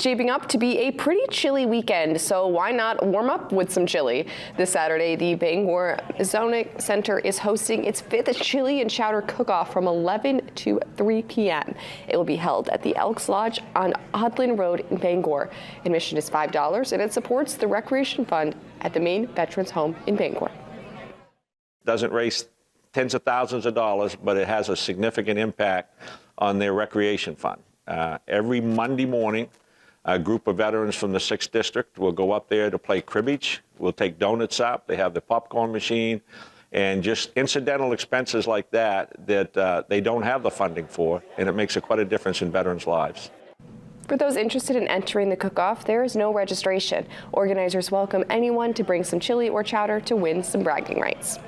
Shaping up to be a pretty chilly weekend, so why not warm up with some chili? This Saturday, the Bangor Masonic Center is hosting its 5th Chili and Chowder Cookoff from 11 to 3 p.m. It will be held at the Elks Lodge on Odlin Road in Bangor. Admission is $5, and it supports the Recreation Fund at the Maine Veterans Home in Bangor. Doesn't raise tens of thousands of dollars, but it has a significant impact on their recreation fund. Every Monday morning, a group of veterans from the 6th District will go up there to play cribbage. We'll take donuts up. They have the popcorn machine and just incidental expenses like that they don't have the funding for, and it makes quite a difference in veterans' lives. For those interested in entering the cook-off, there is no registration. Organizers welcome anyone to bring some chili or chowder to win some bragging rights.